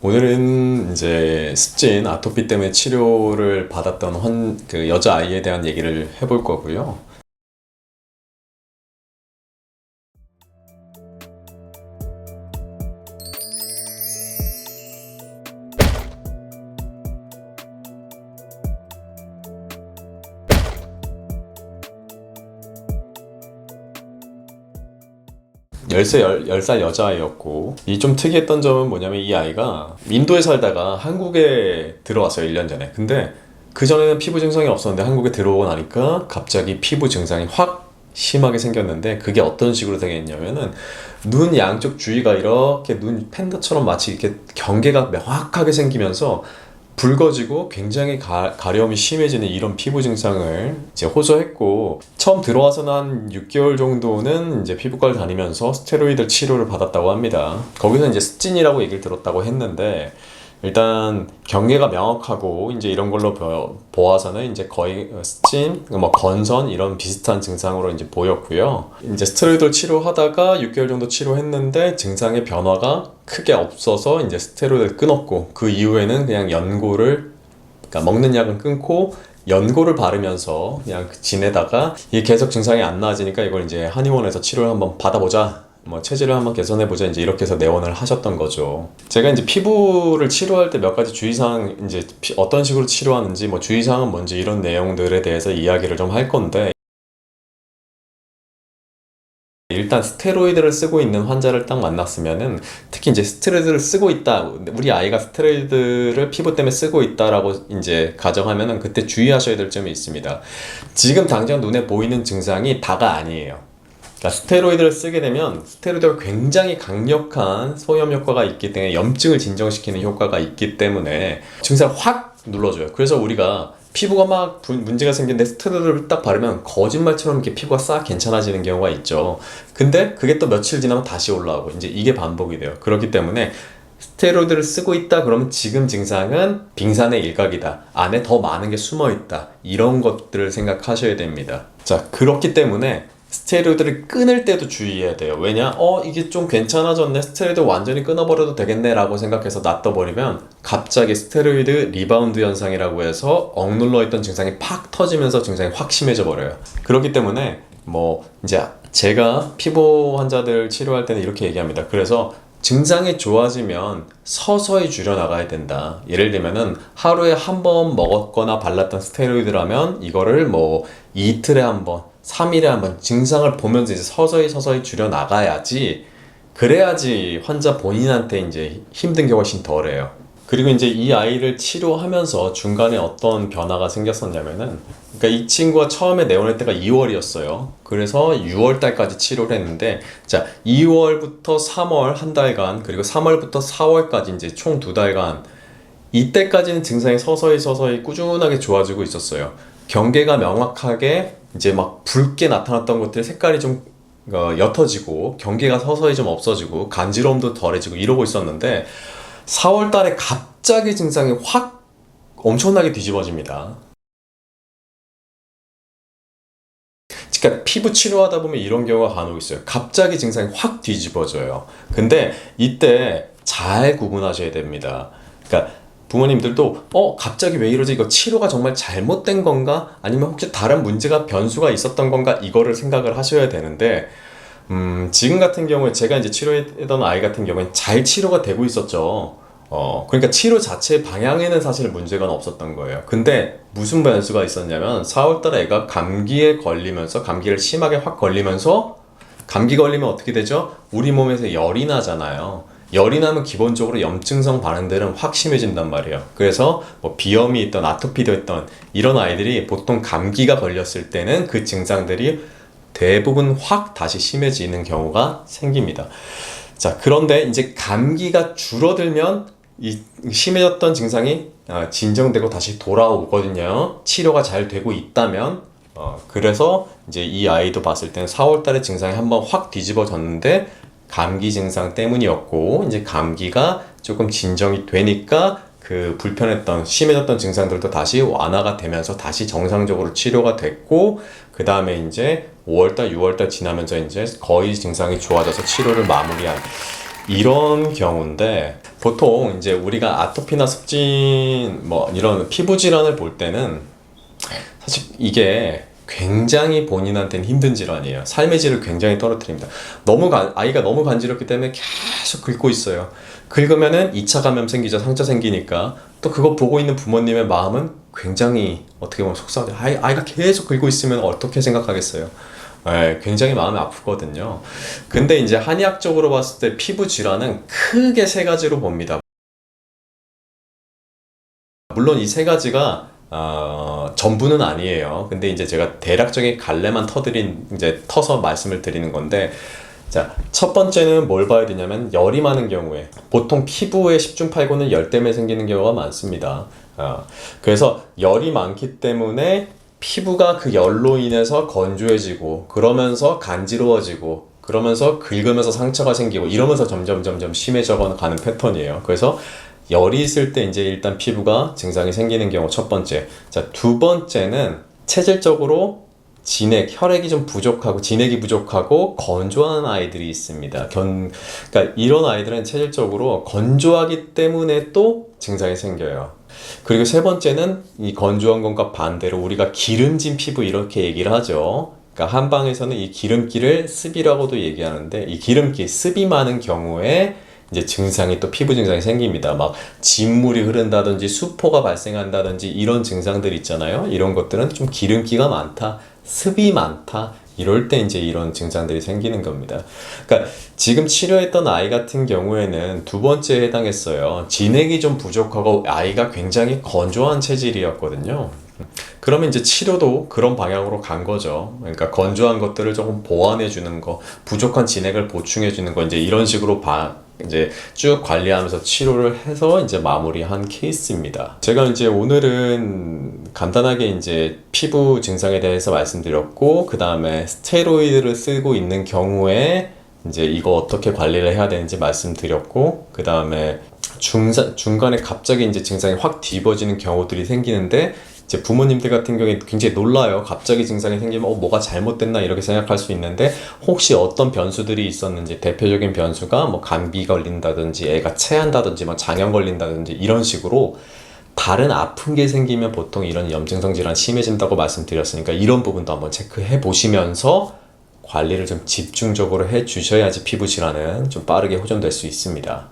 오늘은 이제 습진, 아토피 때문에 치료를 받았던 그 여자아이에 대한 얘기를 해볼 거고요. 10살 여자아이였고, 이 좀 특이했던 점은 뭐냐면 이 아이가 인도에 살다가 한국에 들어왔어요, 1년 전에. 근데 그전에는 피부 증상이 없었는데 한국에 들어오고 나니까 갑자기 피부 증상이 확 심하게 생겼는데, 그게 어떤 식으로 생겼냐면은 눈 양쪽 주위가 이렇게 눈 팬더처럼 마치 이렇게 경계가 명확하게 생기면서 붉어지고 굉장히 가려움이 심해지는 이런 피부 증상을 이제 호소했고, 처음 들어와서는 한 6개월 정도는 이제 피부과를 다니면서 스테로이드 치료를 받았다고 합니다. 거기서 이제 습진이라고 얘기를 들었다고 했는데, 일단 경계가 명확하고 이제 이런 걸로 보아서는 이제 거의 습진, 뭐 건선 이런 비슷한 증상으로 이제 보였고요. 이제 스테로이드를 치료하다가 6개월 정도 치료했는데 증상의 변화가 크게 없어서 이제 스테로이드를 끊었고, 그 이후에는 그냥 연고를, 그러니까 먹는 약은 끊고 연고를 바르면서 그냥 지내다가 이게 계속 증상이 안 나아지니까 이걸 이제 한의원에서 치료를 한번 받아보자, 뭐 체질을 한번 개선해보자, 이제 이렇게 해서 내원을 하셨던 거죠. 제가 이제 피부를 치료할 때 몇 가지 주의사항, 이제 어떤 식으로 치료하는지, 뭐 주의사항은 뭔지 이런 내용들에 대해서 이야기를 좀 할 건데, 일단 스테로이드를 쓰고 있는 환자를 딱 만났으면은, 특히 이제 스테로이드를 쓰고 있다, 우리 아이가 스테로이드를 피부 때문에 쓰고 있다라고 이제 가정하면은 그때 주의하셔야 될 점이 있습니다. 지금 당장 눈에 보이는 증상이 다가 아니에요. 그러니까 스테로이드를 쓰게 되면 스테로이드가 굉장히 강력한 소염 효과가 있기 때문에, 염증을 진정시키는 효과가 있기 때문에 증상을 확 눌러줘요. 그래서 우리가 피부가 막 문제가 생겼는데 스테로이드를 딱 바르면 거짓말처럼 이렇게 피부가 싹 괜찮아지는 경우가 있죠. 근데 그게 또 며칠 지나면 다시 올라오고, 이제 이게 반복이 돼요. 그렇기 때문에 스테로이드를 쓰고 있다 그러면 지금 증상은 빙산의 일각이다, 안에 더 많은 게 숨어 있다, 이런 것들을 생각하셔야 됩니다. 자, 그렇기 때문에 스테로이드를 끊을 때도 주의해야 돼요. 왜냐? 이게 좀 괜찮아졌네, 스테로이드 완전히 끊어버려도 되겠네 라고 생각해서 놔둬버리면 갑자기 스테로이드 리바운드 현상이라고 해서 억눌러 있던 증상이 팍 터지면서 증상이 확 심해져 버려요. 그렇기 때문에 뭐 이제 제가 피부 환자들 치료할 때는 이렇게 얘기합니다. 그래서 증상이 좋아지면 서서히 줄여나가야 된다. 예를 들면은 하루에 한 번 먹었거나 발랐던 스테로이드라면 이거를 뭐 이틀에 한 번, 3일에 한 번 증상을 보면서 이제 서서히 줄여나가야지, 그래야지 환자 본인한테 이제 힘든 게 훨씬 덜해요. 그리고 이제 이 아이를 치료하면서 중간에 어떤 변화가 생겼었냐면은, 그러니까 이 친구가 처음에 내원할 때가 2월이었어요. 그래서 6월 달까지 치료를 했는데, 자, 2월부터 3월 한 달간, 그리고 3월부터 4월까지 이제 총 2달간, 이때까지는 증상이 서서히 꾸준하게 좋아지고 있었어요. 경계가 명확하게 이제 막 붉게 나타났던 것들 색깔이 좀 옅어지고, 경계가 서서히 좀 없어지고, 간지러움도 덜해지고 이러고 있었는데, 4월 달에 갑자기 증상이 확 엄청나게 뒤집어집니다. 그러니까 피부 치료하다 보면 이런 경우가 간혹 있어요. 갑자기 증상이 확 뒤집어져요. 근데 이때 잘 구분하셔야 됩니다. 그러니까 부모님들도 갑자기 왜 이러지? 이거 치료가 정말 잘못된 건가? 아니면 혹시 다른 문제가 변수가 있었던 건가? 이거를 생각을 하셔야 되는데, 지금 같은 경우에 제가 이제 치료했던 아이 같은 경우엔 잘 치료가 되고 있었죠. 그러니까 치료 자체 방향에는 사실 문제가 없었던 거예요. 근데 무슨 변수가 있었냐면, 4월달에 애가 감기에 걸리면서, 감기를 심하게 확 걸리면서, 감기 걸리면 어떻게 되죠? 우리 몸에서 열이 나잖아요. 열이 나면 기본적으로 염증성 반응들은 확 심해진단 말이에요. 그래서 뭐 비염이 있던 아토피도 있던 이런 아이들이 보통 감기가 걸렸을 때는 그 증상들이 대부분 확 다시 심해지는 경우가 생깁니다. 자, 그런데 이제 감기가 줄어들면 이 심해졌던 증상이 진정되고 다시 돌아오거든요. 치료가 잘 되고 있다면. 그래서 이제 이 아이도 봤을 때는 4월 달에 증상이 한번 확 뒤집어졌는데 감기 증상 때문이었고, 이제 감기가 조금 진정이 되니까 그 불편했던 심해졌던 증상들도 다시 완화가 되면서 다시 정상적으로 치료가 됐고, 그 다음에 이제 5월달 6월달 지나면서 이제 거의 증상이 좋아져서 치료를 마무리한 이런 경우인데 보통 이제 우리가 아토피나 습진 뭐 이런 피부 질환을 볼 때는 사실 이게 굉장히 본인한테는 힘든 질환이에요. 삶의 질을 굉장히 떨어뜨립니다. 아이가 너무 간지럽기 때문에 계속 긁고 있어요. 긁으면은 2차 감염 생기죠. 상처 생기니까. 또 그거 보고 있는 부모님의 마음은 굉장히 어떻게 보면 속상해요. 아이가 계속 긁고 있으면 어떻게 생각하겠어요? 예, 굉장히 마음이 아프거든요. 근데 이제 한의학적으로 봤을 때 피부 질환은 크게 세 가지로 봅니다. 물론 이 세 가지가 전부는 아니에요. 근데 이제 제가 대략적인 갈래만 터서 말씀을 드리는 건데, 자, 첫 번째는 뭘 봐야 되냐면 열이 많은 경우에 보통 피부에 10중 8구는 열 때문에 생기는 경우가 많습니다. 그래서 열이 많기 때문에 피부가 그 열로 인해서 건조해지고 그러면서 간지러워지고 그러면서 긁으면서 상처가 생기고 이러면서 점점 심해져 가는 패턴이에요. 그래서 열이 있을 때 이제 일단 피부가 증상이 생기는 경우 첫 번째. 자, 두 번째는 체질적으로 혈액이 좀 부족하고 진액이 부족하고 건조한 아이들이 있습니다. 그러니까 이런 아이들은 체질적으로 건조하기 때문에 또 증상이 생겨요. 그리고 세 번째는 이 건조한 것과 반대로 우리가 기름진 피부 이렇게 얘기를 하죠. 그러니까 한방에서는 이 기름기를 습이라고도 얘기하는데 이 기름기, 습이 많은 경우에 이제 또 피부 증상이 생깁니다. 막 진물이 흐른다든지 수포가 발생한다든지 이런 증상들 있잖아요. 이런 것들은 좀 기름기가 많다, 습이 많다. 이럴 때 이제 이런 증상들이 생기는 겁니다. 그러니까 지금 치료했던 아이 같은 경우에는 두 번째에 해당했어요. 진액이 좀 부족하고 아이가 굉장히 건조한 체질이었거든요. 그러면 이제 치료도 그런 방향으로 간 거죠. 그러니까 건조한 것들을 조금 보완해 주는 거, 부족한 진액을 보충해 주는 거, 이제 이런 식으로 이제 쭉 관리하면서 치료를 해서 이제 마무리한 케이스입니다. 제가 이제 오늘은 간단하게 이제 피부 증상에 대해서 말씀드렸고, 그 다음에 스테로이드를 쓰고 있는 경우에 이제 이거 어떻게 관리를 해야 되는지 말씀드렸고, 그 다음에 중간에 갑자기 이제 증상이 확 뒤집어지는 경우들이 생기는데, 이제 부모님들 같은 경우에 굉장히 놀라요. 갑자기 증상이 생기면 뭐가 잘못됐나 이렇게 생각할 수 있는데 혹시 어떤 변수들이 있었는지 대표적인 변수가 뭐 감기 걸린다든지 애가 체한다든지 뭐 장염 걸린다든지 이런 식으로 다른 아픈 게 생기면 보통 이런 염증성 질환 심해진다고 말씀드렸으니까 이런 부분도 한번 체크해 보시면서 관리를 좀 집중적으로 해 주셔야지 피부 질환은 좀 빠르게 호전될 수 있습니다.